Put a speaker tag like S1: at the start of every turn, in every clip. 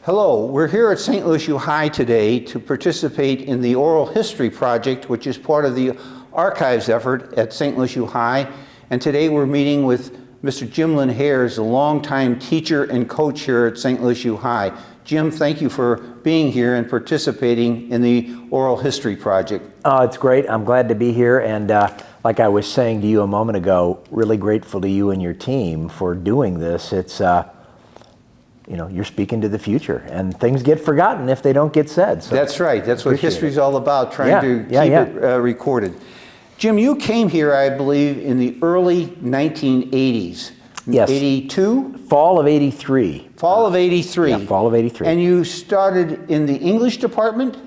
S1: Hello, we're here at St. Louis U High today to participate in the Oral History Project, which is part of the archives effort at St. Louis U High. And today we're meeting with Mr. Jim Linhares, a longtime teacher and coach here at St. Louis U High. Jim, thank you for being here and participating in the Oral History Project.
S2: It's great. I'm glad to be here. And like I was saying to you a moment ago, really grateful to you and your team for doing this. It's you're speaking to the future, and things get forgotten if they don't get said. So
S1: that's right. That's what history's all about, trying to keep it recorded. Jim, you came here, I believe, in the early 1980s.
S2: Yes.
S1: 82?
S2: Fall of 83.
S1: Fall of 83.
S2: Yeah, fall of 83.
S1: And you started in the English department?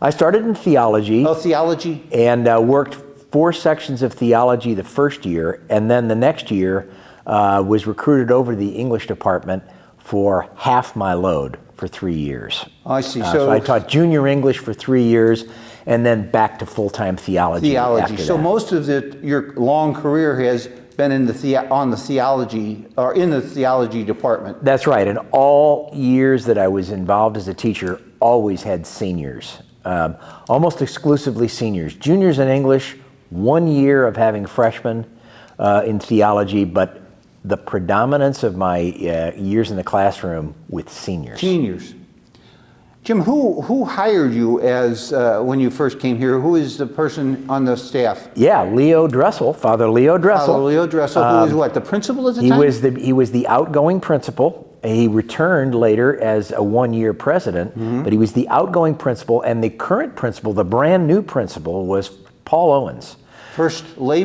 S2: I started in theology.
S1: Oh, theology.
S2: And worked 4 sections of theology the first year, and then the next year was recruited over to the English department for half my load for 3 years.
S1: Oh, I see.
S2: So I taught junior English for 3 years, and then back to full-time theology. After
S1: so
S2: that.
S1: Most of your long career has been in the theology department.
S2: That's right, and all years that I was involved as a teacher always had seniors, almost exclusively seniors. Juniors in English, 1 year of having freshmen in theology, but the predominance of my years in the classroom with seniors.
S1: Seniors. Jim, who hired you as when you first came here? Who is the person on the staff?
S2: Yeah, Leo Dressel, Father Leo Dressel.
S1: Father Leo Dressel, who was what, the principal at the time?
S2: He was the outgoing principal. He returned later as a 1-year president, but he was the outgoing principal, and the current principal, the brand new principal, was Paul Owens.
S1: First lay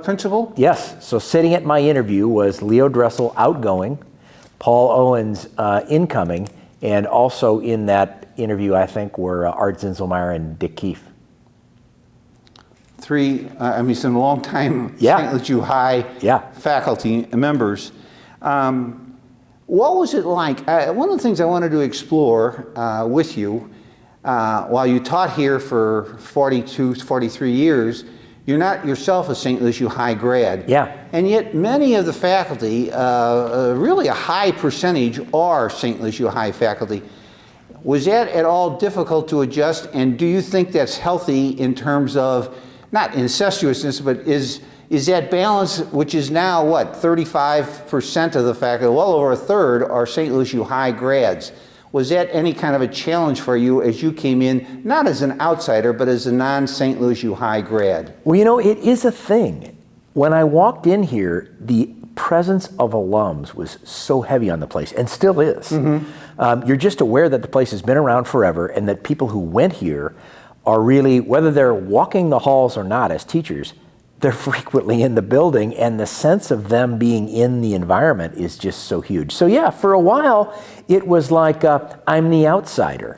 S1: principal?
S2: Yes. So sitting at my interview was Leo Dressel, outgoing, Paul Owens, incoming, and also in that interview, I think, were Art Zinselmeyer and Dick Keefe.
S1: Some long-time St. Louis U High faculty members. What was it like? One of the things I wanted to explore with you, while you taught here for 43 years, you're not yourself a St. Louis U High grad.
S2: Yeah.
S1: And yet many of the faculty, really a high percentage, are St. Louis U High faculty. Was that at all difficult to adjust? And do you think that's healthy in terms of, not incestuousness, but is that balance, which is now what, 35% of the faculty, well over a third, are St. Louis U High grads? Was that any kind of a challenge for you as you came in, not as an outsider, but as a non-St. Louis U High grad?
S2: Well, it is a thing. When I walked in here, the presence of alums was so heavy on the place, and still is. You're just aware that the place has been around forever, and that people who went here are really, whether they're walking the halls or not as teachers, they're frequently in the building, and the sense of them being in the environment is just so huge. So yeah, for a while, it was like, I'm the outsider.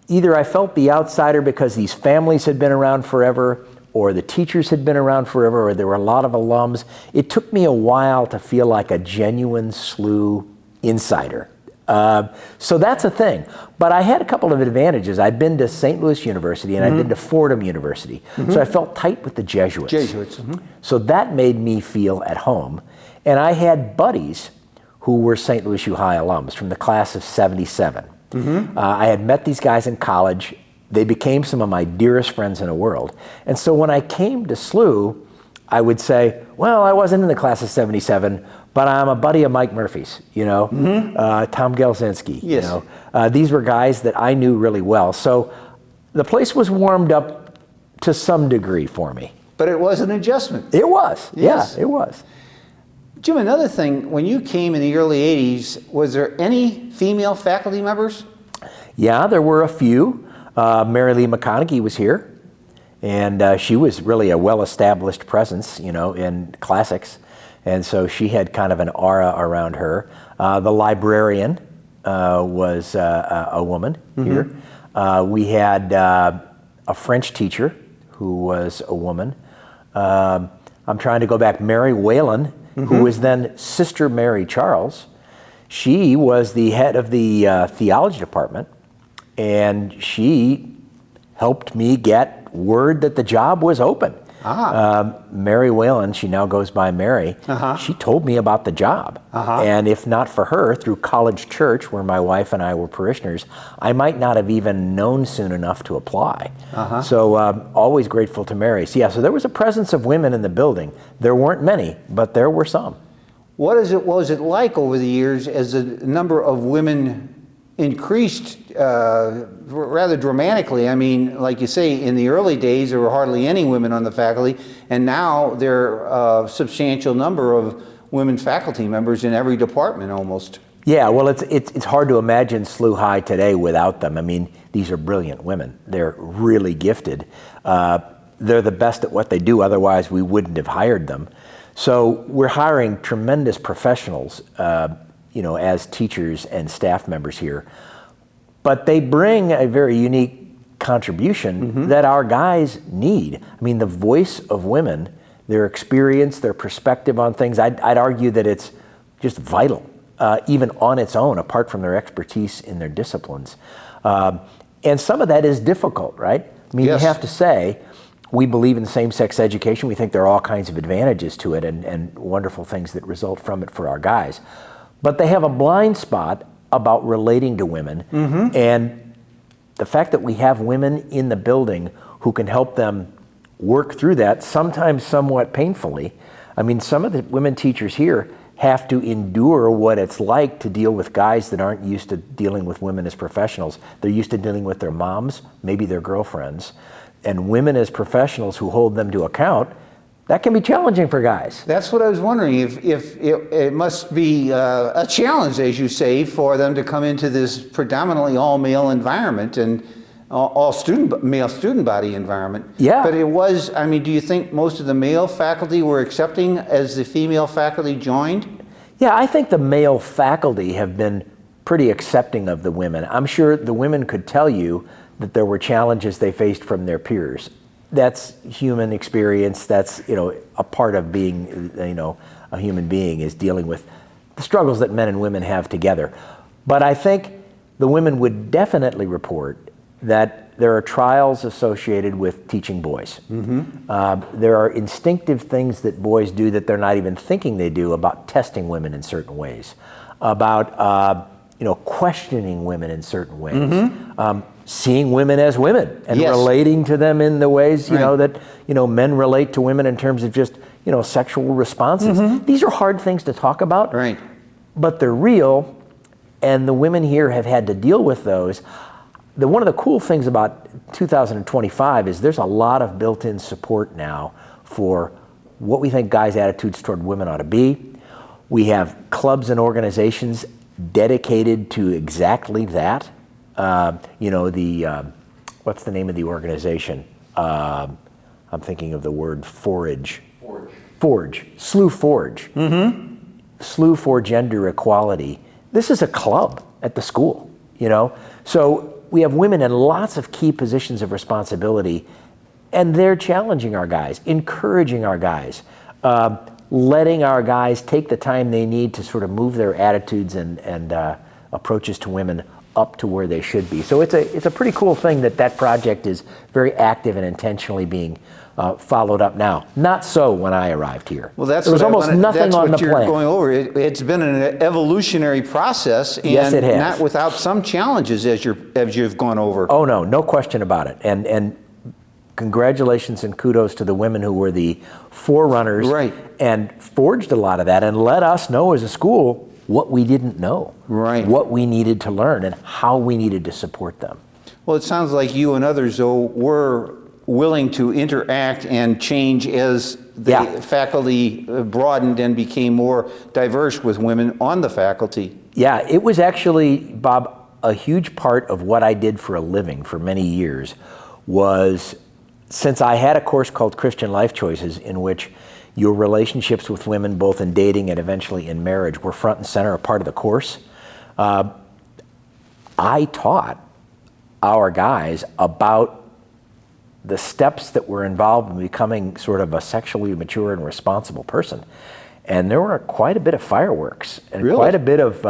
S2: Either I felt the outsider because these families had been around forever, or the teachers had been around forever, or there were a lot of alums. It took me a while to feel like a genuine SLUH insider. So that's a thing. But I had a couple of advantages. I'd been to St. Louis University, and I'd been to Fordham University. So I felt tight with the Jesuits. So that made me feel at home. And I had buddies who were St. Louis U High alums from the class of '77. I had met these guys in college. They became some of my dearest friends in the world. And so when I came to SLUH, I would say, well, I wasn't in the class of '77, but I'm a buddy of Mike Murphy's, Tom Gelsinski.
S1: Yes.
S2: These were guys that I knew really well. So the place was warmed up to some degree for me.
S1: But it was an adjustment.
S2: It was.
S1: Yes.
S2: Yeah, it was.
S1: Jim, another thing, when you came in the early 80s, was there any female faculty members?
S2: Yeah, there were a few. Mary Lee McConaughey was here, and she was really a well-established presence, in classics. And so she had kind of an aura around her. The librarian was a woman here. We had a French teacher who was a woman. I'm trying to go back. Mary Whalen, who was then Sister Mary Charles. She was the head of the theology department, and she helped me get word that the job was open. Mary Whalen, she now goes by Mary, she told me about the job. And if not for her, through College Church, where my wife and I were parishioners, I might not have even known soon enough to apply. So always grateful to Mary. So yeah, so there was a presence of women in the building. There weren't many, but there were some.
S1: What was it like over the years as the number of women increased rather dramatically? I mean, like you say, in the early days there were hardly any women on the faculty, and now there are a substantial number of women faculty members in every department almost.
S2: Yeah, well, it's hard to imagine SLUH today without them. I mean, these are brilliant women. They're really gifted. They're the best at what they do, otherwise we wouldn't have hired them. So we're hiring tremendous professionals, as teachers and staff members here. But they bring a very unique contribution that our guys need. I mean, the voice of women, their experience, their perspective on things, I'd argue that it's just vital, even on its own, apart from their expertise in their disciplines. And some of that is difficult, right? I mean,
S1: Yes.
S2: you have to say, we believe in same-sex education. We think there are all kinds of advantages to it and wonderful things that result from it for our guys. But they have a blind spot about relating to women. And the fact that we have women in the building who can help them work through that, sometimes somewhat painfully. I mean, some of the women teachers here have to endure what it's like to deal with guys that aren't used to dealing with women as professionals. They're used to dealing with their moms, maybe their girlfriends. And women as professionals who hold them to account, that can be challenging for guys.
S1: That's what I was wondering, if it must be a challenge, as you say, for them to come into this predominantly all-male environment and male student body environment.
S2: Yeah.
S1: But it was, I mean, do you think most of the male faculty were accepting as the female faculty joined?
S2: Yeah, I think the male faculty have been pretty accepting of the women. I'm sure the women could tell you that there were challenges they faced from their peers. That's human experience. That's, a part of being, a human being, is dealing with the struggles that men and women have together. But I think the women would definitely report that there are trials associated with teaching boys. There are instinctive things that boys do that they're not even thinking they do about testing women in certain ways, about questioning women in certain ways. Seeing women as women and
S1: Yes.
S2: relating to them in the ways,
S1: Right.
S2: that, men relate to women in terms of just, sexual responses. These are hard things to talk about,
S1: Right.
S2: but they're real, and the women here have had to deal with those. One of the cool things about 2025 is there's a lot of built-in support now for what we think guys' attitudes toward women ought to be. We have clubs and organizations dedicated to exactly that. What's the name of the organization? I'm thinking of the word Forge. SLUH Forge. SLUH for Gender Equality. This is a club at the school, So we have women in lots of key positions of responsibility, and they're challenging our guys, encouraging our guys, letting our guys take the time they need to sort of move their attitudes and approaches to women up to where they should be. So it's a pretty cool thing that project is very active and intentionally being followed up now. Not so when I arrived here.
S1: Well, that's
S2: there was
S1: what
S2: almost nothing
S1: that's
S2: on
S1: what
S2: the
S1: you're
S2: plan.
S1: going over. It's been an evolutionary process, and
S2: Yes, it has.
S1: not without some challenges as you've gone over.
S2: Oh no question about it. And congratulations and kudos to the women who were the forerunners,
S1: Right.
S2: and forged a lot of that and let us know as a school what we didn't know,
S1: Right.
S2: what we needed to learn, and how we needed to support them.
S1: Well, it sounds like you and others, though, were willing to interact and change as the
S2: Yeah.
S1: faculty broadened and became more diverse with women on the faculty.
S2: Yeah, it was actually, Bob, a huge part of what I did for a living for many years was, since I had a course called Christian Life Choices, in which your relationships with women, both in dating and eventually in marriage, were front and center, a part of the course. I taught our guys about the steps that were involved in becoming sort of a sexually mature and responsible person. And there were quite a bit of fireworks and
S1: Really?
S2: quite a bit of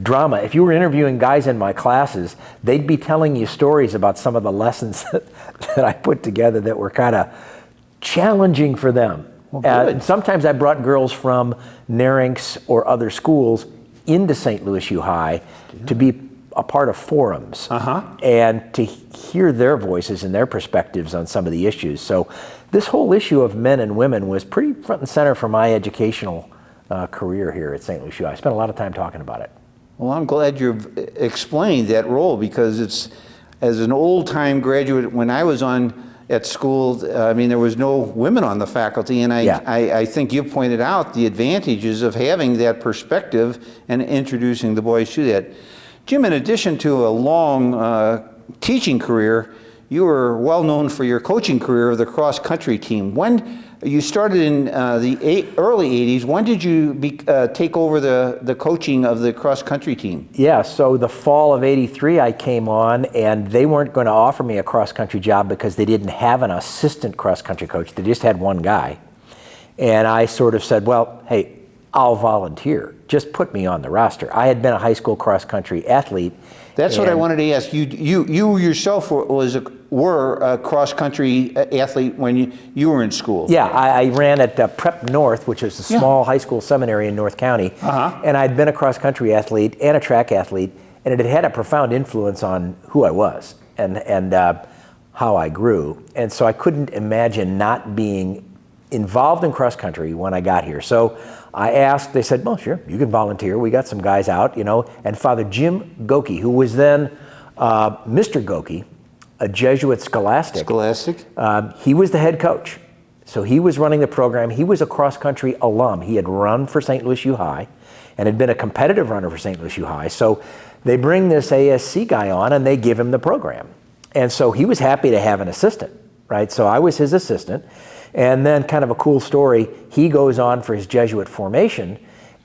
S2: drama. If you were interviewing guys in my classes, they'd be telling you stories about some of the lessons that I put together that were kind of challenging for them.
S1: Well, good.
S2: And sometimes I brought girls from Narinx or other schools into St. Louis U High to be a part of forums and to hear their voices and their perspectives on some of the issues. So this whole issue of men and women was pretty front and center for my educational career here at St. Louis U High. I spent a lot of time talking about it.
S1: Well, I'm glad you've explained that role, because it's, as an old-time graduate, when I was at school, I mean, there was no women on the faculty, and I think you pointed out the advantages of having that perspective and introducing the boys to that. Jim, in addition to a long teaching career, you were well known for your coaching career of the cross-country team. When you started in the early 80s, when did you take over the coaching of the cross-country team?
S2: Yeah, so the fall of '83 I came on, and they weren't going to offer me a cross-country job because they didn't have an assistant cross-country coach. They just had one guy. And I sort of said, well, hey, I'll volunteer. Just put me on the roster. I had been a high school cross-country athlete.
S1: That's what I wanted to ask. You yourself were a cross-country athlete when you were in school.
S2: Yeah, I ran at Prep North, which is a small high school seminary in North County. And I'd been a cross-country athlete and a track athlete, and it had had a profound influence on who I was and how I grew. And so I couldn't imagine not being involved in cross-country when I got here. So I asked, they said, well, sure, you can volunteer. We got some guys out, you know. And Father Jim Goki, who was then Mr. Goki, a Jesuit scholastic. He was the head coach. So he was running the program. He was a cross-country alum. He had run for St. Louis U High and had been a competitive runner for St. Louis U High. So they bring this ASC guy on and they give him the program. And so he was happy to have an assistant, right? So I was his assistant. And then, kind of a cool story, he goes on for his Jesuit formation,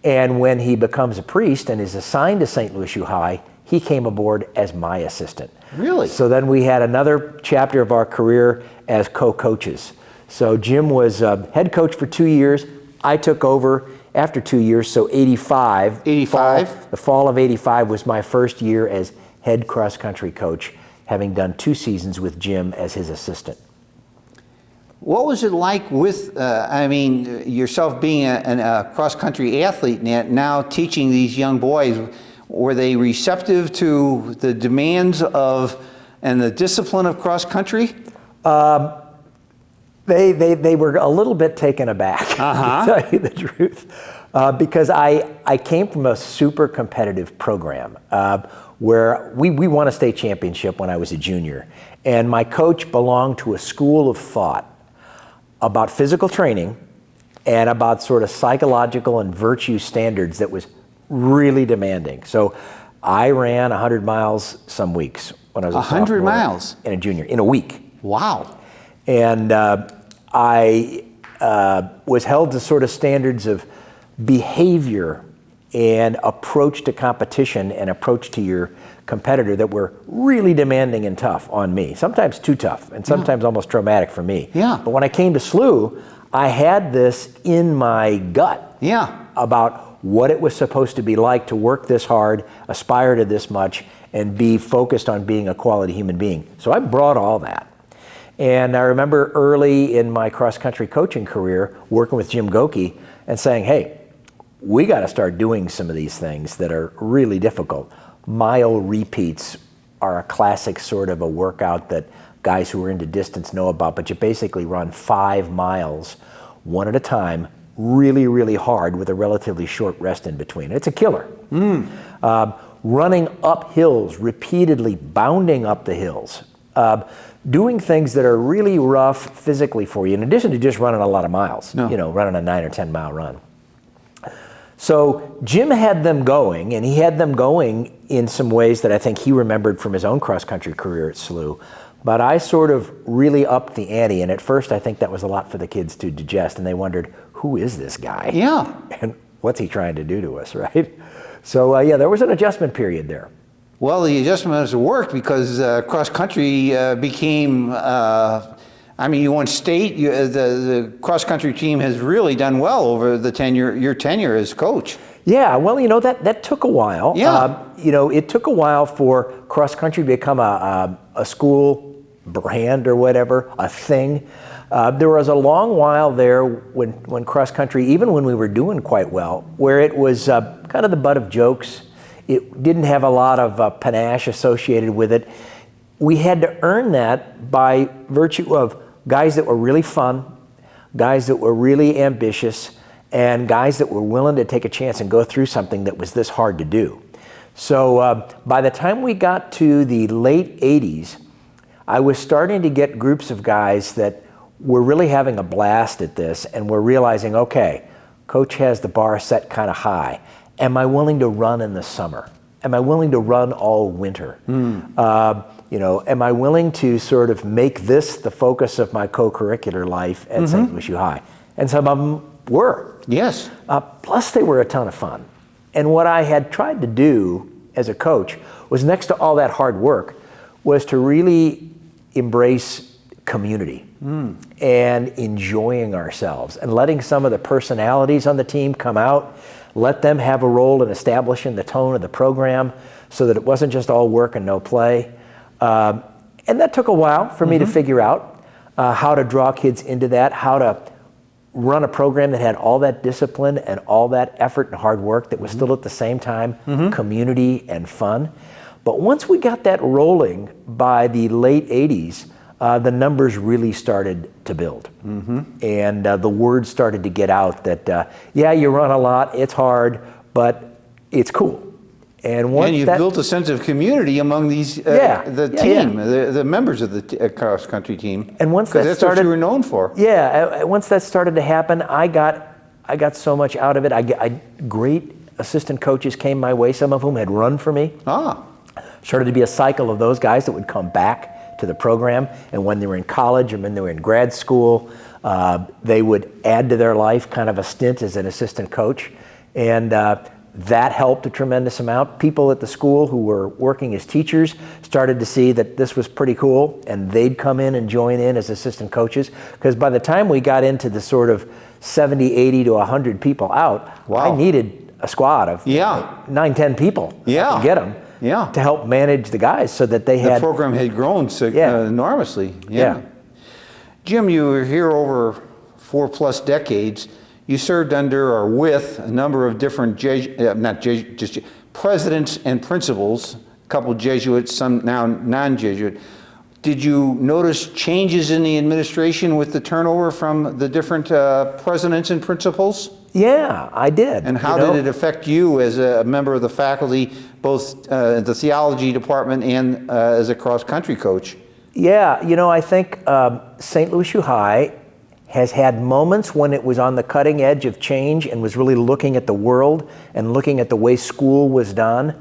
S2: and when he becomes a priest and is assigned to St. Louis U High, he came aboard as my assistant.
S1: Really?
S2: So then we had another chapter of our career as co-coaches. So Jim was head coach for 2 years. I took over after 2 years, so 85. The fall of 85 was my first year as head cross-country coach, having done 2 seasons with Jim as his assistant.
S1: What was it like with, I mean, yourself being a cross-country athlete now teaching these young boys? Were they receptive to the demands of and the discipline of cross-country?
S2: They were a little bit taken aback, to tell you the truth, because I came from a super competitive program where we won a state championship when I was a junior, and my coach belonged to a school of thought about physical training and about sort of psychological and virtue standards that was really demanding. So I ran 100 miles some weeks when I was a
S1: 100 miles
S2: and a junior in a week.
S1: Wow.
S2: And I was held to sort of standards of behavior and approach to competition and approach to your competitor that were really demanding and tough on me. Sometimes too tough and sometimes almost traumatic for me.
S1: Yeah.
S2: But when I came to SLUH, I had this in my gut about what it was supposed to be like to work this hard, aspire to this much, and be focused on being a quality human being. So I brought all that. And I remember early in my cross-country coaching career working with Jim Goki and saying, hey, we got to start doing some of these things that are really difficult. Mile repeats are a classic sort of a workout that guys who are into distance know about, but you basically run 5 miles one at a time, really, really hard with a relatively short rest in between. It's a killer. Running up hills, repeatedly bounding up the hills, doing things that are really rough physically for you, in addition to just running a lot of miles, you know, running a 9 or 10 mile run. So Jim had them going, and he had them going in some ways that I think he remembered from his own cross-country career at SLUH. But I sort of really upped the ante, and at first I think that was a lot for the kids to digest, and they wondered, who is this guy?
S1: Yeah.
S2: And what's he trying to do to us, right? So yeah, there was an adjustment period there.
S1: Well, the adjustment has worked because cross-country became, I mean, you won state. The cross-country team has really done well over the tenure, your tenure as coach.
S2: Yeah, well, that took a while.
S1: Yeah.
S2: It took a while for cross country to become a school brand or whatever, a thing. There was a long while there when cross country, even when we were doing quite well, where it was kind of the butt of jokes. It didn't have a lot of panache associated with it. We had to earn that by virtue of guys that were really fun, guys that were really ambitious, and guys that were willing to take a chance and go through something that was this hard to do. So by the time we got to the late 80s, I was starting to get groups of guys that were really having a blast at this and were realizing, okay, coach has the bar set kind of high. Am I willing to run in the summer? Am I willing to run all winter? Am I willing to sort of make this the focus of my co-curricular life at St. Louis U High? And some of them were.
S1: Yes.
S2: Plus, they were a ton of fun. And what I had tried to do as a coach was, next to all that hard work, was to really embrace community and enjoying ourselves and letting some of the personalities on the team come out, let them have a role in establishing the tone of the program so that it wasn't just all work and no play. And that took a while for me to figure out how to draw kids into that, how to run a program that had all that discipline and all that effort and hard work that was still at the same time community and fun. But once we got that rolling by the late 80s, the numbers really started to build. And the word started to get out that, yeah, you run a lot, it's hard, but it's cool. And
S1: you've built a sense of community among these, the members of the cross-country team.
S2: And once that
S1: that's
S2: started,
S1: what you were known for.
S2: Yeah, once that started to happen, I got so much out of it. Great assistant coaches came my way, some of whom had run for me. Started to be a cycle of those guys that would come back to the program, and when they were in college and when they were in grad school, they would add to their life kind of a stint as an assistant coach. And that helped a tremendous amount. People at the school who were working as teachers started to see that this was pretty cool, and they'd come in and join in as assistant coaches. Because by the time we got into the sort of 70, 80 to 100 people out, I needed a squad of 9, 10 people to get them to help manage the guys so that they had...
S1: The program had grown enormously. Jim, you were here over 4+ decades. You served under or with a number of different presidents and principals, a couple Jesuits, some now non-Jesuit. Did you notice changes in the administration with the turnover from the different presidents and principals?
S2: Yeah, I did.
S1: And how did it affect you as a member of the faculty, both the theology department and as a cross-country coach?
S2: Yeah, I think St. Louis U High has had moments when it was on the cutting edge of change and was really looking at the world and looking at the way school was done.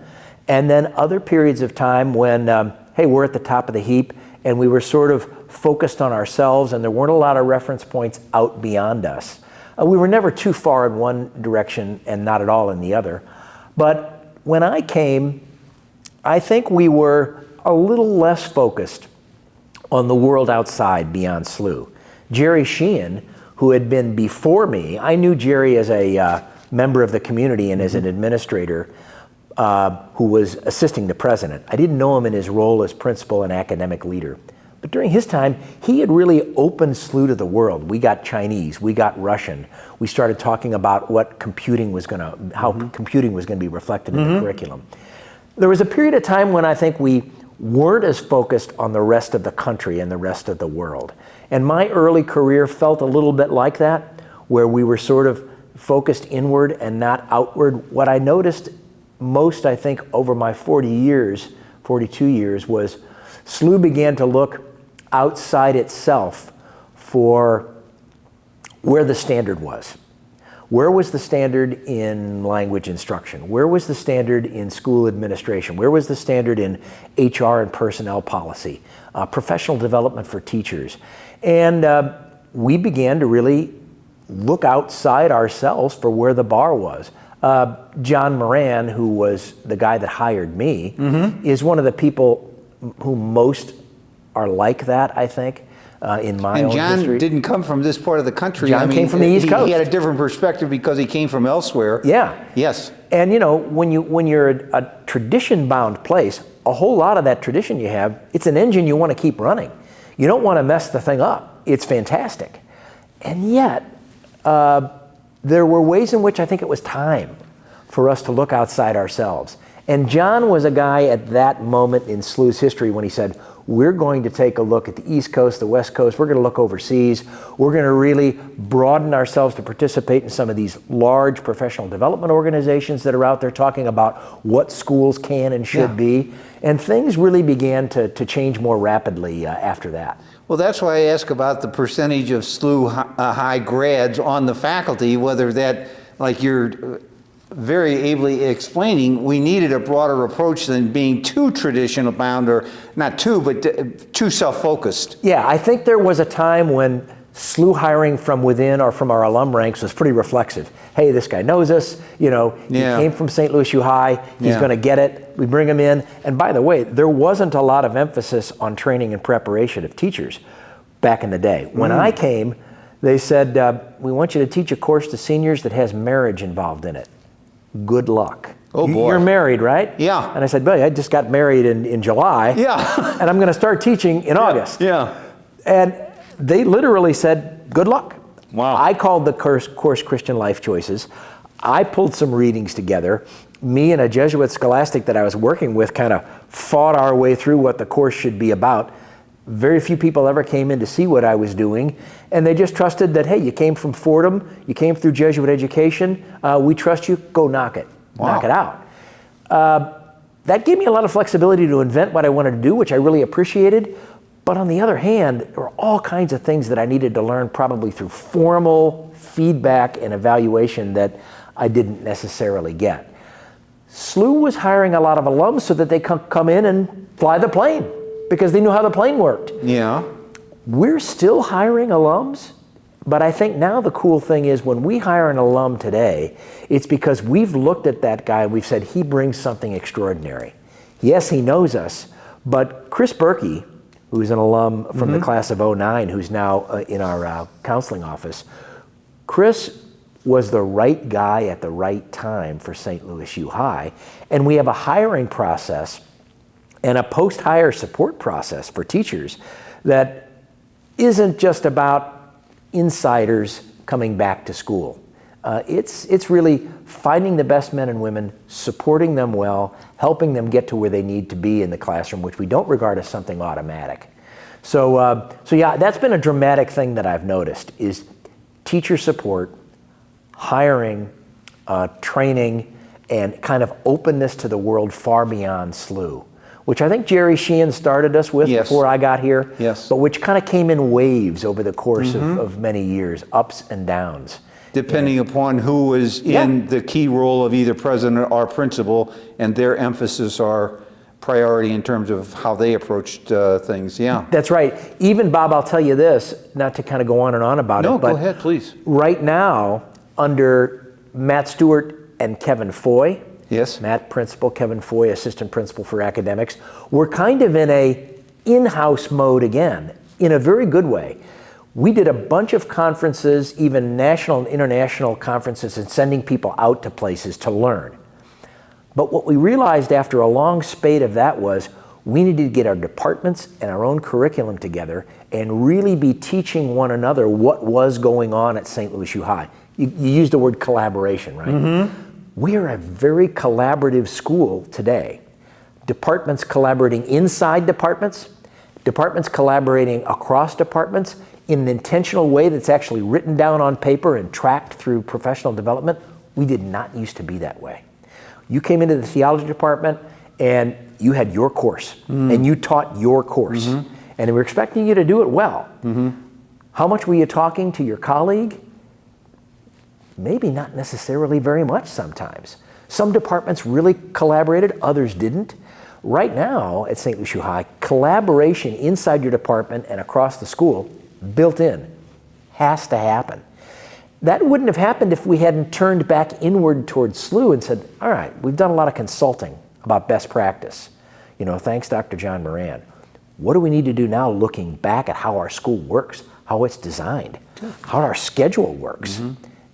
S2: And then other periods of time when, hey, we're at the top of the heap and we were sort of focused on ourselves and there weren't a lot of reference points out beyond us. We were never too far in one direction and not at all in the other. But when I came, I think we were a little less focused on the world outside beyond SLUH. Jerry Sheehan, who had been before me, I knew Jerry as a member of the community and as an administrator who was assisting the president. I didn't know him in his role as principal and academic leader. But during his time, he had really opened SLUH to the world. We got Chinese, we got Russian. We started talking about what computing was how computing was going to be reflected in the curriculum. There was a period of time when I think we weren't as focused on the rest of the country and the rest of the world. And my early career felt a little bit like that, where we were sort of focused inward and not outward. What I noticed most, I think, over my 42 years, was SLUH began to look outside itself for where the standard was. Where was the standard in language instruction? Where was the standard in school administration? Where was the standard in HR and personnel policy? Professional development for teachers. And we began to really look outside ourselves for where the bar was. John Moran, who was the guy that hired me, is one of the people who most are like that, I think. in my
S1: And
S2: own
S1: John
S2: history.
S1: didn't come from this part of the country.
S2: John came from the East Coast.
S1: He had a different perspective because he came from elsewhere.
S2: Yeah.
S1: Yes.
S2: And you know, when you're a tradition-bound place, a whole lot of that tradition you have, it's an engine you want to keep running. You don't want to mess the thing up. It's fantastic. And yet, there were ways in which I think it was time for us to look outside ourselves. And John was a guy at that moment in SLUH's history when he said, we're going to take a look at the East Coast, the West Coast, we're going to look overseas, we're going to really broaden ourselves to participate in some of these large professional development organizations that are out there talking about what schools can and should be. And things really began to change more rapidly after that.
S1: Well, that's why I ask about the percentage of SLUH high grads on the faculty, whether that, like you're very ably explaining, we needed a broader approach than being too traditional bound, or not too, but too self-focused.
S2: Yeah, I think there was a time when SLUH hiring from within or from our alum ranks was pretty reflexive. Hey, this guy knows us, you know, he came from St. Louis U High, he's going to get it, we bring him in. And by the way, there wasn't a lot of emphasis on training and preparation of teachers back in the day. When I came, they said, we want you to teach a course to seniors that has marriage involved in it. Good luck.
S1: Oh boy.
S2: You're married, right?
S1: Yeah.
S2: And I said, Billy, I just got married in July.
S1: Yeah.
S2: And I'm going to start teaching in August.
S1: Yeah.
S2: And they literally said, good luck.
S1: Wow.
S2: I called the course Christian Life Choices. I pulled some readings together. Me and a Jesuit scholastic that I was working with kind of fought our way through what the course should be about. Very few people ever came in to see what I was doing, and they just trusted that, hey, you came from Fordham, you came through Jesuit education, we trust you, go knock it.
S1: Wow.
S2: Knock it out. That gave me a lot of flexibility to invent what I wanted to do, which I really appreciated. But on the other hand, there were all kinds of things that I needed to learn probably through formal feedback and evaluation that I didn't necessarily get. SLUH was hiring a lot of alums so that they could come in and fly the plane because they knew how the plane worked.
S1: Yeah.
S2: We're still hiring alums, but I think now the cool thing is when we hire an alum today, it's because we've looked at that guy and we've said he brings something extraordinary. Yes, he knows us, but Chris Berkey, who's an alum from the class of '09, who's now in our counseling office, Chris was the right guy at the right time for St. Louis U High, and we have a hiring process and a post-hire support process for teachers that isn't just about insiders coming back to school. It's really finding the best men and women, supporting them well, helping them get to where they need to be in the classroom, which we don't regard as something automatic. So yeah, that's been a dramatic thing that I've noticed is teacher support, hiring, training, and kind of openness to the world far beyond SLUH, which I think Jerry Sheehan started us with before I got here, but which kind of came in waves over the course of many years, ups and downs.
S1: Depending upon who was in the key role of either president or principal, and their emphasis or priority in terms of how they approached things,
S2: That's right. Even, Bob, I'll tell you this, not to kind of go on and on about it, but
S1: go ahead, please.
S2: Right now, under Matt Stewart and Kevin Foy, Matt principal, Kevin Foy assistant principal for academics, we're kind of in a in-house mode again, in a very good way. We did a bunch of conferences, even national and international conferences, and sending people out to places to learn. But what we realized after a long spate of that was we needed to get our departments and our own curriculum together and really be teaching one another what was going on at St. Louis U High. You used the word collaboration, right? We are a very collaborative school today. Departments collaborating inside departments, departments collaborating across departments in an intentional way that's actually written down on paper and tracked through professional development. We did not used to be that way. You came into the theology department and you had your course and you taught your course and they were expecting you to do it well. How much were you talking to your colleague? Maybe not necessarily very much sometimes. Some departments really collaborated, others didn't. Right now at St. Louis U High, collaboration inside your department and across the school, built in, has to happen. That wouldn't have happened if we hadn't turned back inward towards SLUH and said, all right, we've done a lot of consulting about best practice. You know, thanks Dr. John Moran. what do we need to do now looking back at how our school works, how it's designed, how our schedule works.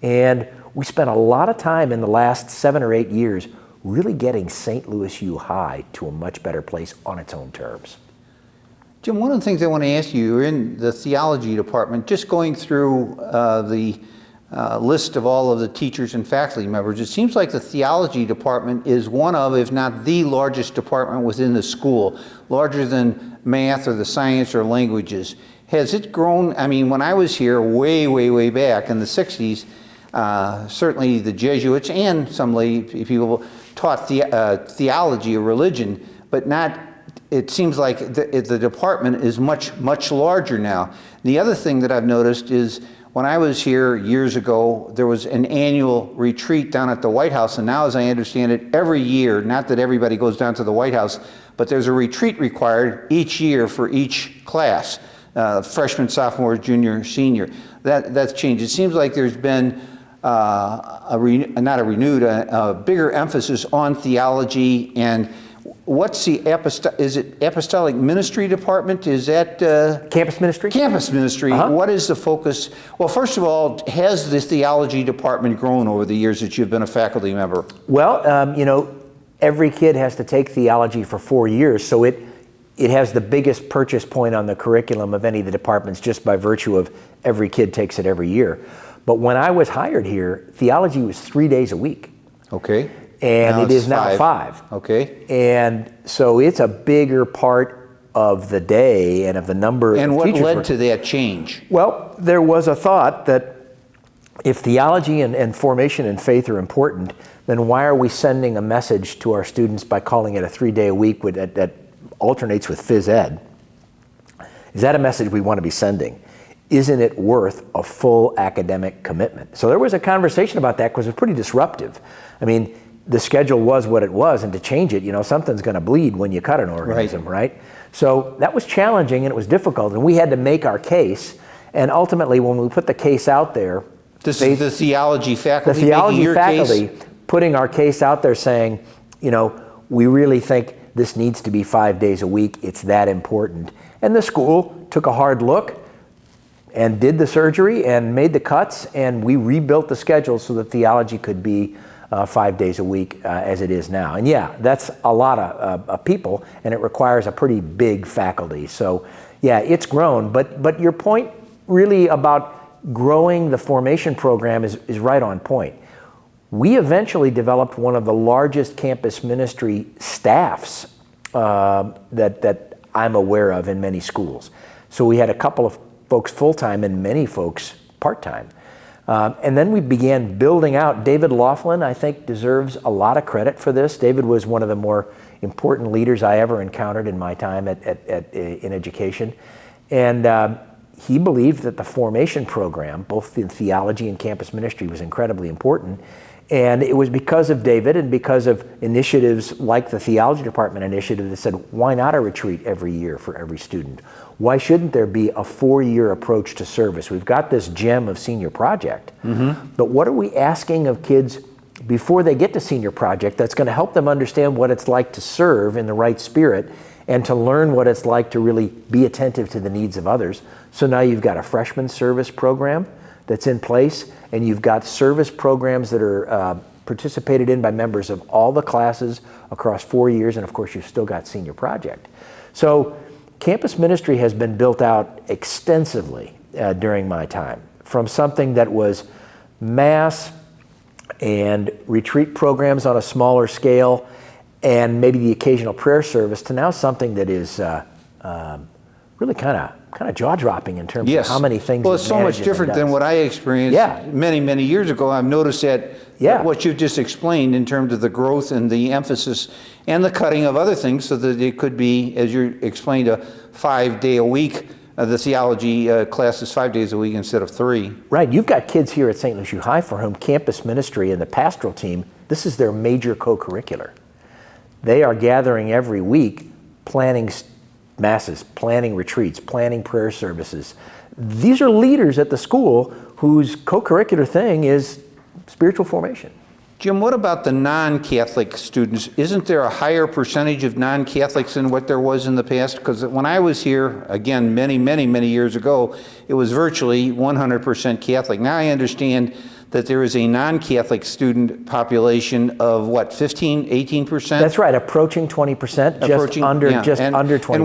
S2: And we spent a lot of time in the last 7 or 8 years really getting St. Louis U High to a much better place on its own terms.
S1: Jim, one of the things I want to ask you, you're in the theology department, just going through the list of all of the teachers and faculty members, it seems like the theology department is one of, if not the largest department within the school, larger than math or the science or languages. Has it grown? I mean, when I was here way back in the 60s, certainly the Jesuits and some lay people taught theology or religion, but not. It seems like the department is much larger now. The other thing that I've noticed is when I was here years ago, there was an annual retreat down at the White House, and now as I understand it, every year, not that everybody goes down to the White House, but there's a retreat required each year for each class, freshman, sophomore, junior, senior. That's changed. It seems like there's been a bigger emphasis on theology. And what's the is it apostolic ministry department? Is that
S2: campus ministry?
S1: Campus ministry. What is the focus? Well, first of all, has the theology department grown over the years that you've been a faculty member?
S2: Well, you know, every kid has to take theology for 4 years, so it has the biggest purchase point on the curriculum of any of the departments just by virtue of every kid takes it every year. But when I was hired here, theology was 3 days a week.
S1: Okay.
S2: And
S1: now
S2: it is now 5.
S1: Okay.
S2: And so it's a bigger part of the day and of the number of teachers.
S1: And what led to that change?
S2: Well, there was a thought that if theology and formation and faith are important, then why are we sending a message to our students by calling it a 3-day a week that alternates with phys ed? Is that a message we want to be sending? Isn't it worth a full academic commitment? So there was a conversation about that because it was pretty disruptive. I mean, the schedule was what it was, and to change it, you know, something's going to bleed when you cut an organism, right? So that was challenging and it was difficult, and we had to make our case. And ultimately, when we put the case out there,
S1: this is the theology faculty.
S2: The theology
S1: making your
S2: faculty
S1: case?
S2: Putting our case out there, saying, you know, we really think this needs to be 5 days a week. It's that important. And the school took a hard look and did the surgery and made the cuts, and we rebuilt the schedule so that theology could be 5 days a week as it is now. And yeah, that's a lot of people, and it requires a pretty big faculty. So yeah, it's grown, but your point really about growing the formation program is right on point. We eventually developed one of the largest campus ministry staffs that I'm aware of in many schools. So we had a couple of folks full-time and many folks part-time. And then we began building out. David Laughlin, I think, deserves a lot of credit for this. David was one of the more important leaders I ever encountered in my time in education. And he believed that the formation program, both in theology and campus ministry, was incredibly important. And it was because of David and because of initiatives like the theology department initiative that said, why not a retreat every year for every student? Why shouldn't there be a 4-year approach to service? We've got this gem of senior project, but what are we asking of kids before they get to senior project that's going to help them understand what it's like to serve in the right spirit and to learn what it's like to really be attentive to the needs of others? So now you've got a freshman service program that's in place, and you've got service programs that are participated in by members of all the classes across 4 years, and of course you've still got senior project. So campus ministry has been built out extensively during my time, from something that was mass and retreat programs on a smaller scale and maybe the occasional prayer service to now something that is really kind of jaw-dropping in terms of how many things.
S1: Well, it's so much different than what I experienced many years ago. I've noticed that what you've just explained in terms of the growth and the emphasis and the cutting of other things so that it could be, as you explained, a 5-day a week. The theology class is 5 days a week instead of 3. Right.
S2: You've got kids here at St. Louis U High for whom campus ministry and the pastoral team, this is their major co-curricular. They are gathering every week, planning masses, planning retreats, planning prayer services. These are leaders at the school whose co-curricular thing is spiritual formation.
S1: Jim, what about the non-Catholic students? Isn't there a higher percentage of non-Catholics than what there was in the past? Because when I was here, again, many years ago, it was virtually 100% Catholic. Now I understand that there is a non-Catholic student population of what, 15, 18%?
S2: That's right, approaching 20%, just under 20%.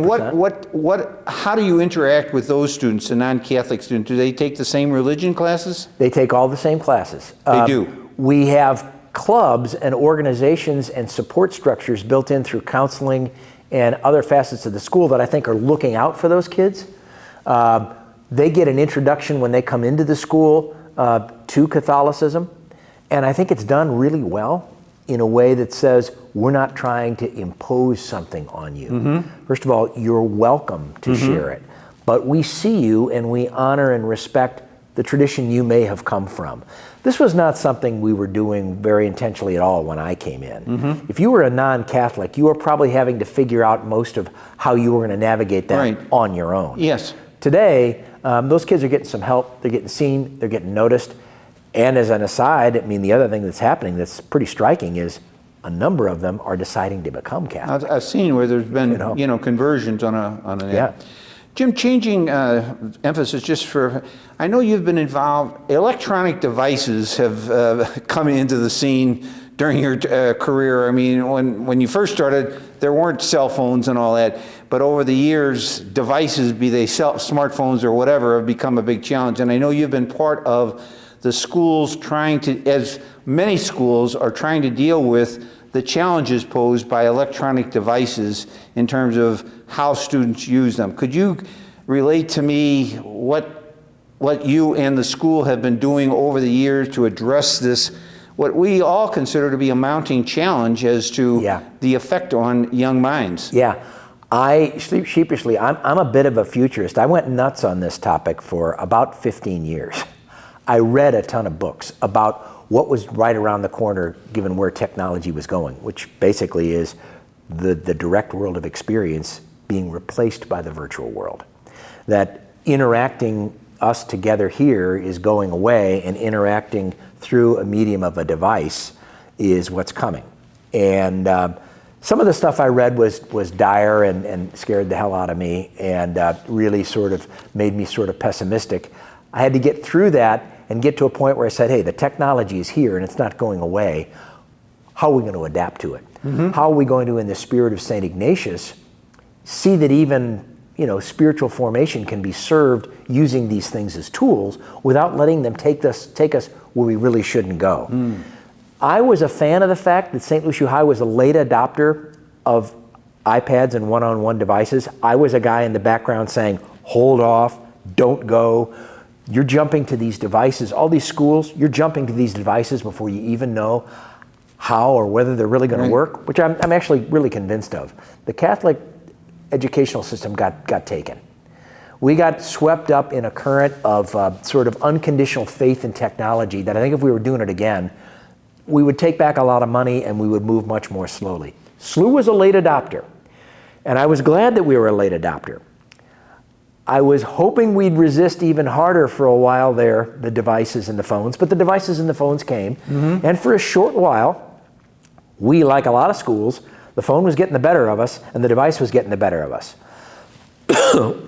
S1: And how do you interact with those students, the non-Catholic students? Do they take the same religion classes?
S2: They take all the same classes.
S1: They do.
S2: We have clubs and organizations and support structures built in through counseling and other facets of the school that I think are looking out for those kids. They get an introduction when they come into the school to Catholicism, and I think it's done really well in a way that says we're not trying to impose something on you. Mm-hmm. First of all, you're welcome to mm-hmm. share it, but we see you and we honor and respect the tradition you may have come from. This was not something we were doing very intentionally at all when I came in. Mm-hmm. If you were a non-Catholic, you were probably having to figure out most of how you were going to navigate that right. on your own.
S1: Yes.
S2: Today, those kids are getting some help, they're getting seen, they're getting noticed. And as an aside, I mean, the other thing that's happening that's pretty striking is a number of them are deciding to become Catholic.
S1: I've seen where there's been, conversions on an
S2: yeah.
S1: Jim, changing emphasis just for, I know you've been involved, electronic devices have come into the scene during your career. I mean, when you first started, there weren't cell phones and all that, but over the years, devices, be they smartphones or whatever, have become a big challenge. And I know you've been part of the schools trying to, as many schools are trying to deal with the challenges posed by electronic devices in terms of how students use them. Could you relate to me what you and the school have been doing over the years to address this, what we all consider to be a mounting challenge as to the effect on young minds?
S2: Yeah, sheepishly, I'm a bit of a futurist. I went nuts on this topic for about 15 years. I read a ton of books about what was right around the corner given where technology was going, which basically is the direct world of experience being replaced by the virtual world. That interacting us together here is going away, and interacting through a medium of a device is what's coming. And some of the stuff I read was dire and scared the hell out of me, and really sort of made me sort of pessimistic. I had to get through that and get to a point where I said, hey, the technology is here and it's not going away. How are we going to adapt to it? Mm-hmm. How are we going to, in the spirit of St. Ignatius, see that even spiritual formation can be served using these things as tools without letting them take us where we really shouldn't go? Mm. I was a fan of the fact that St. Lucia High was a late adopter of iPads and one-on-one devices. I was a guy in the background saying, hold off, don't go. You're jumping to these devices, all these schools, you're jumping to these devices before you even know how or whether they're really going to work, which I'm actually really convinced of. The Catholic educational system got taken. We got swept up in a current of sort of unconditional faith in technology that I think if we were doing it again, we would take back a lot of money and we would move much more slowly. SLUH was a late adopter, and I was glad that we were a late adopter. I was hoping we'd resist even harder for a while there, the devices and the phones, but the devices and the phones came. Mm-hmm. And for a short while, we, like a lot of schools, the phone was getting the better of us and the device was getting the better of us.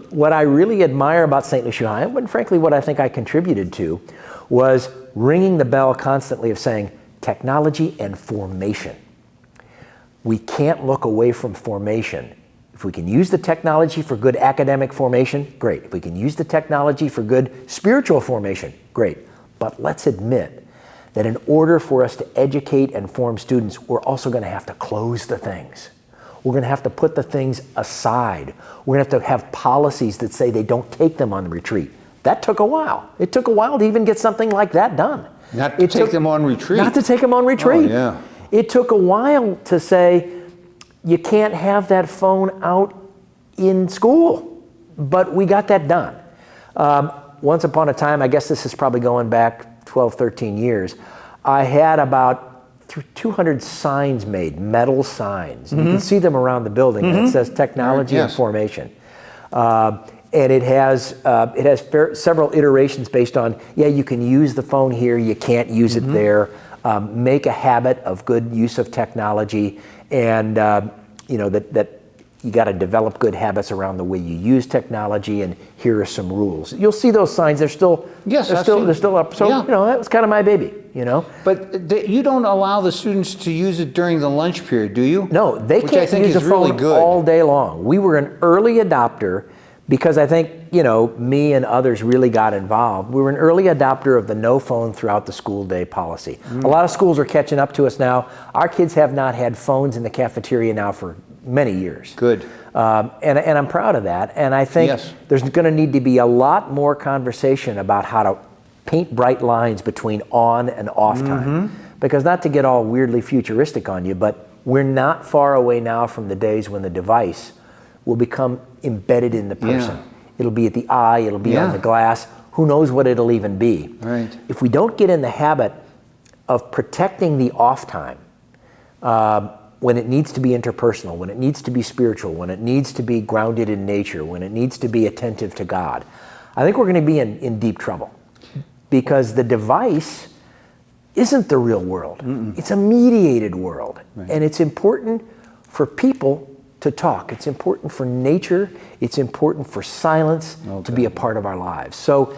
S2: What I really admire about St. Lucia High, and frankly what I think I contributed to, was ringing the bell constantly of saying technology and formation. We can't look away from formation. If we can use the technology for good academic formation, great. If we can use the technology for good spiritual formation, great. But let's admit that in order for us to educate and form students, we're also going to have to close the things. We're going to have to put the things aside. We're going to have policies that say they don't take them on the retreat. That took a while. It took a while to even get something like that done.
S1: Not to take them on retreat.
S2: Not to take them on retreat.
S1: Oh, yeah.
S2: It took a while to say, you can't have that phone out in school, but we got that done. Once upon a time, I guess this is probably going back 12, 13 years, I had about 200 signs made, metal signs. Mm-hmm. You can see them around the building, mm-hmm. and it says technology and formation. And it has several iterations based on, you can use the phone here, you can't use mm-hmm. it there. make a habit of good use of technology, and that you got to develop good habits around the way you use technology, and here are some rules. You'll see those signs. They're still they're still up. So that was kind of my baby.
S1: But you don't allow the students to use it during the lunch period, do you?
S2: No, they
S1: Which
S2: can't
S1: I think
S2: use
S1: is
S2: a phone
S1: really good.
S2: all day long. We were an early adopter because I think me and others really got involved. We were an early adopter of the no phone throughout the school day policy. A lot of schools are catching up to us now. Our kids have not had phones in the cafeteria now for many years.
S1: Good.
S2: And I'm proud of that. And I think there's going to need to be a lot more conversation about how to paint bright lines between on and off time. Because not to get all weirdly futuristic on you, but we're not far away now from the days when the device will become embedded in the person. It'll be at the eye, it'll be on the glass. Who knows what it'll even be.
S1: Right.
S2: If we don't get in the habit of protecting the off time, when it needs to be interpersonal, when it needs to be spiritual, when it needs to be grounded in nature, when it needs to be attentive to God, I think we're going to be in deep trouble. Because the device isn't the real world. It's a mediated world. Right. And it's important for people to talk. It's important for nature. It's important for silence to be a part of our lives. So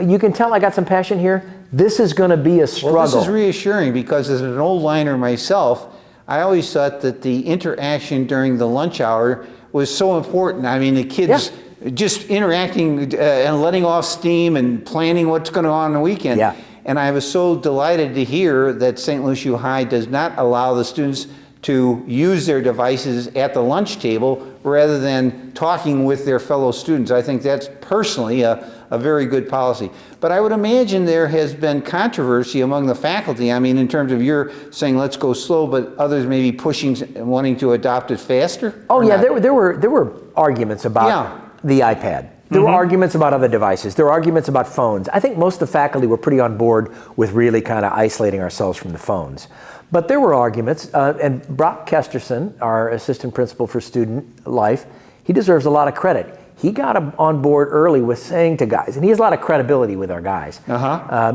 S2: you can tell I got some passion here. This is going to be a struggle.
S1: Well, this is reassuring because as an old liner myself, I always thought that the interaction during the lunch hour was so important. I mean, the kids just interacting and letting off steam and planning what's going on the weekend.
S2: Yeah.
S1: And I was so delighted to hear that St. Louis U High does not allow the students to use their devices at the lunch table rather than talking with their fellow students. I think that's personally a very good policy. But I would imagine there has been controversy among the faculty. I mean, in terms of you're saying let's go slow, but others may be pushing and wanting to adopt it faster?
S2: Oh yeah, there were arguments about the iPad. There were arguments about other devices. There were arguments about phones. I think most of the faculty were pretty on board with really kind of isolating ourselves from the phones. But there were arguments, and Brock Kesterson, our assistant principal for student life, he deserves a lot of credit. He got on board early with saying to guys, and he has a lot of credibility with our guys,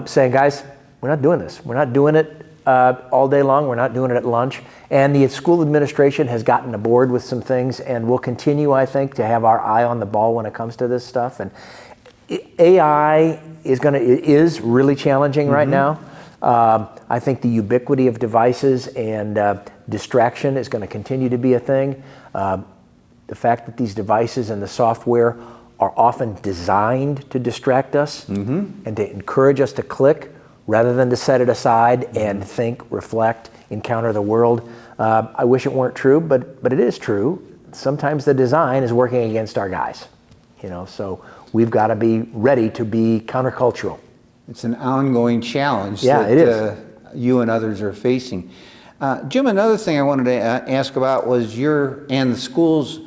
S2: saying, guys, we're not doing this. We're not doing it all day long. We're not doing it at lunch. And the school administration has gotten aboard with some things, and we'll continue, I think, to have our eye on the ball when it comes to this stuff. And AI is really challenging right now. I think the ubiquity of devices and distraction is going to continue to be a thing. The fact that these devices and the software are often designed to distract us and to encourage us to click rather than to set it aside and think, reflect, encounter the world. I wish it weren't true, but it is true. Sometimes the design is working against our guys, so we've got to be ready to be countercultural.
S1: It's an ongoing challenge
S2: that
S1: it is. You and others are facing. Jim, another thing I wanted to ask about was your and the school's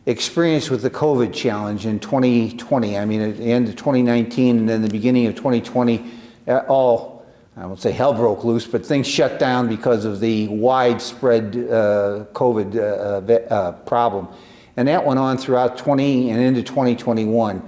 S1: experience with the COVID challenge in 2020. I mean, at the end of 2019 and then the beginning of 2020, I won't say hell broke loose, but things shut down because of the widespread COVID problem. And that went on throughout 20 and into 2021.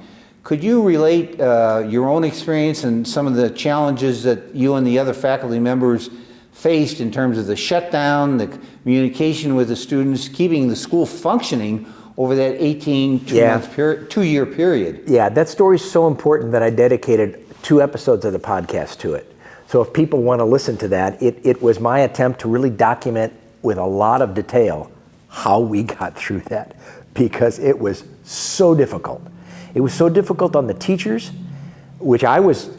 S1: Could you relate your own experience and some of the challenges that you and the other faculty members faced in terms of the shutdown, the communication with the students, keeping the school functioning over that 2-year period?
S2: Yeah, that story is so important that I dedicated 2 episodes of the podcast to it. So if people want to listen to that, it was my attempt to really document with a lot of detail how we got through that, because it was so difficult. It was so difficult on the teachers, which I was,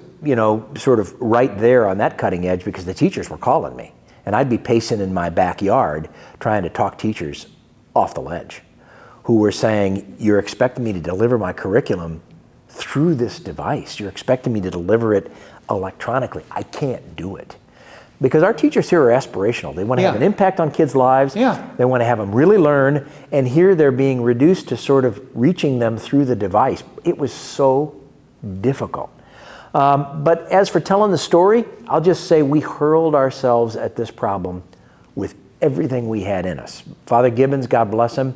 S2: sort of right there on that cutting edge because the teachers were calling me. And I'd be pacing in my backyard trying to talk teachers off the ledge who were saying, you're expecting me to deliver my curriculum through this device. You're expecting me to deliver it electronically. I can't do it. Because our teachers here are aspirational. They want to have an impact on kids' lives. They want to have them really learn. And here they're being reduced to sort of reaching them through the device. It was so difficult. But as for telling the story, I'll just say we hurled ourselves at this problem with everything we had in us. Father Gibbons, God bless him,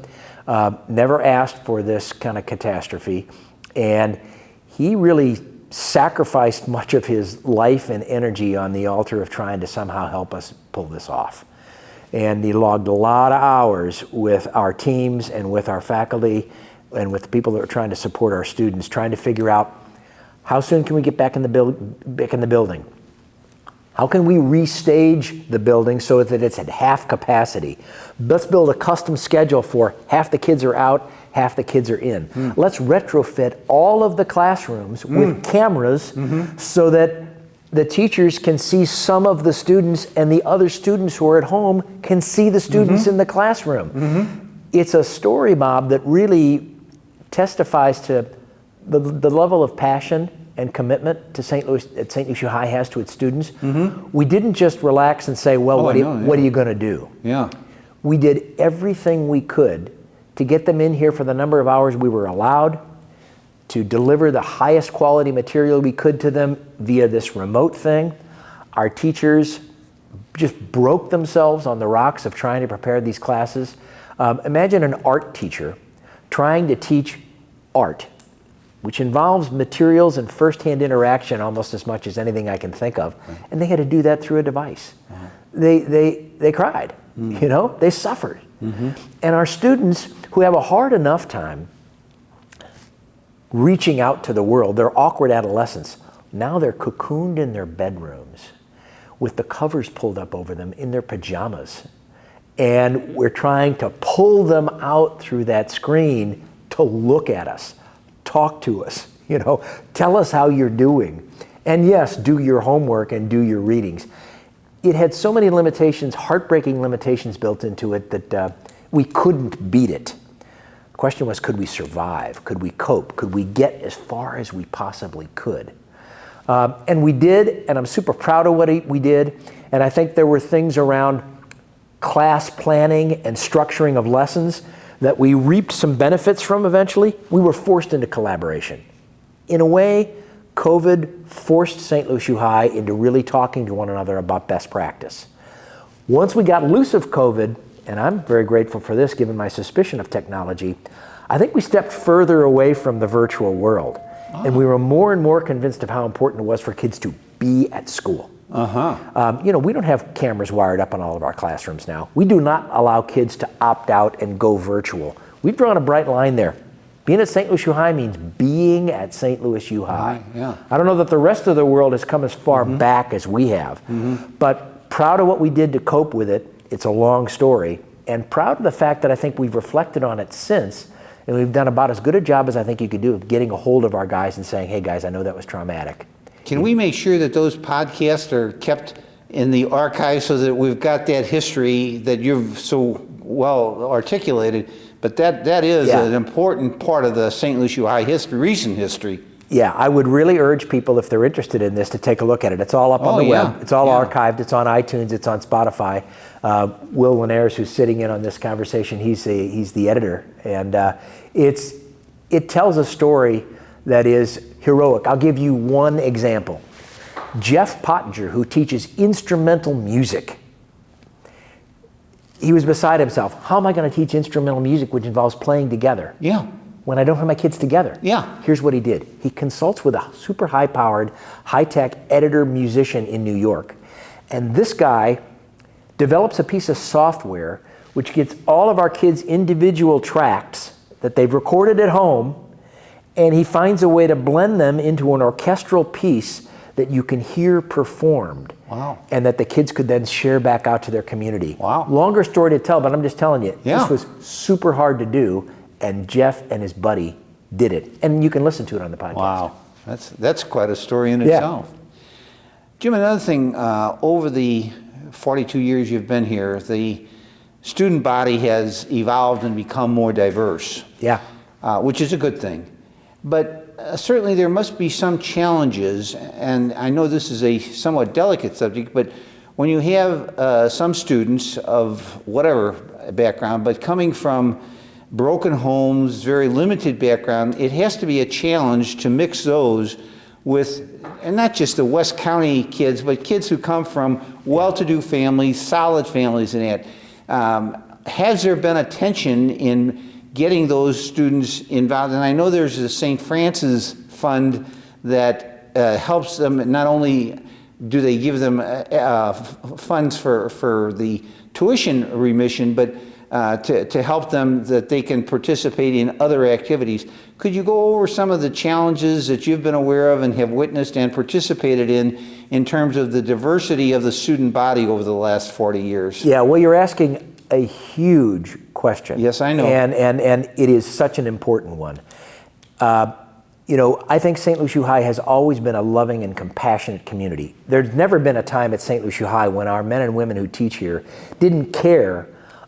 S2: never asked for this kind of catastrophe. And he really sacrificed much of his life and energy on the altar of trying to somehow help us pull this off. And he logged a lot of hours with our teams and with our faculty and with the people that are trying to support our students, trying to figure out how soon can we get back in the building? How can we restage the building so that it's at half capacity? Let's build a custom schedule for half the kids are out, half the kids are in. Let's retrofit all of the classrooms with cameras so that the teachers can see some of the students and the other students who are at home can see the students in the classroom. It's a story, Bob, that really testifies to the level of passion and commitment to St. Louis U High has to its students. We didn't just relax and say, well, what are you going to do?
S1: Yeah.
S2: We did everything we could to get them in here for the number of hours we were allowed, to deliver the highest quality material we could to them via this remote thing. Our teachers just broke themselves on the rocks of trying to prepare these classes. Imagine an art teacher trying to teach art, which involves materials and firsthand interaction almost as much as anything I can think of. And they had to do that through a device. They cried, you know, they suffered. And our students who have a hard enough time reaching out to the world, they're awkward adolescents. Now they're cocooned in their bedrooms with the covers pulled up over them in their pajamas. And we're trying to pull them out through that screen to look at us, talk to us, you know, tell us how you're doing. And yes, do your homework and do your readings. It had so many limitations, heartbreaking limitations built into it that we couldn't beat it. The question was, could we survive? Could we cope? Could we get as far as we possibly could? And we did, and I'm super proud of what we did. And I think there were things around class planning and structuring of lessons that we reaped some benefits from eventually. We were forced into collaboration. In a way, COVID forced St. Louis U High into really talking to one another about best practice. Once we got loose of COVID, and I'm very grateful for this given my suspicion of technology, I think we stepped further away from the virtual world. And we were more and more convinced of how important it was for kids to be at school. You know, we don't have cameras wired up in all of our classrooms now. We do not allow kids to opt out and go virtual. We've drawn a bright line there. Being at St. Louis U High means being at St. Louis U High. I don't know that the rest of the world has come as far back as we have, but proud of what we did to cope with it. It's a long story, and proud of the fact that I think we've reflected on it since, and we've done about as good a job as I think you could do of getting a hold of our guys and saying, hey guys, I know that was traumatic.
S1: Can we make sure that those podcasts are kept in the archive so that we've got that history that you've so well articulated? But that is an important part of the St. Louis U High history, recent history. Yeah,
S2: I would really urge people, if they're interested in this, to take a look at it. It's all up on the web. It's all archived. It's on iTunes. It's on Spotify. Will Linhares, who's sitting in on this conversation, he's the editor, and it tells a story that is heroic. I'll give you one example. Jeff Pottinger, who teaches instrumental music, he was beside himself. How am I going to teach instrumental music, which involves playing together? When I don't have my kids together. Here's what he did. He consults with a super high-powered, high-tech editor musician in New York. And this guy develops a piece of software which gets all of our kids' individual tracks that they've recorded at home, and he finds a way to blend them into an orchestral piece that you can hear performed. And that the kids could then share back out to their community. Longer story to tell, but I'm just telling you, this was super hard to do, and Jeff and his buddy did it. And you can listen to it on the podcast.
S1: That's quite a story in itself. Jim, another thing, over the 42 years you've been here, the student body has evolved and become more diverse. Which is a good thing. But certainly there must be some challenges, and I know this is a somewhat delicate subject, but when you have some students of whatever background, but coming from broken homes, very limited background, it has to be a challenge to mix those with, and not just the West County kids, but kids who come from well-to-do families, solid families and that. Has there been a tension in getting those students involved? And I know there's a St. Francis Fund that helps them. Not only do they give them funds for the tuition remission, but to help them that they can participate in other activities. Could you go over some of the challenges that you've been aware of and have witnessed and participated in terms of the diversity of the student body over the last 40 years?
S2: Yeah, well, you're asking a huge question.
S1: Yes, I know.
S2: And it is such an important one. You know, I think St. Lucie High has always been a loving and compassionate community. There's never been a time at St. Lucie High when our men and women who teach here didn't care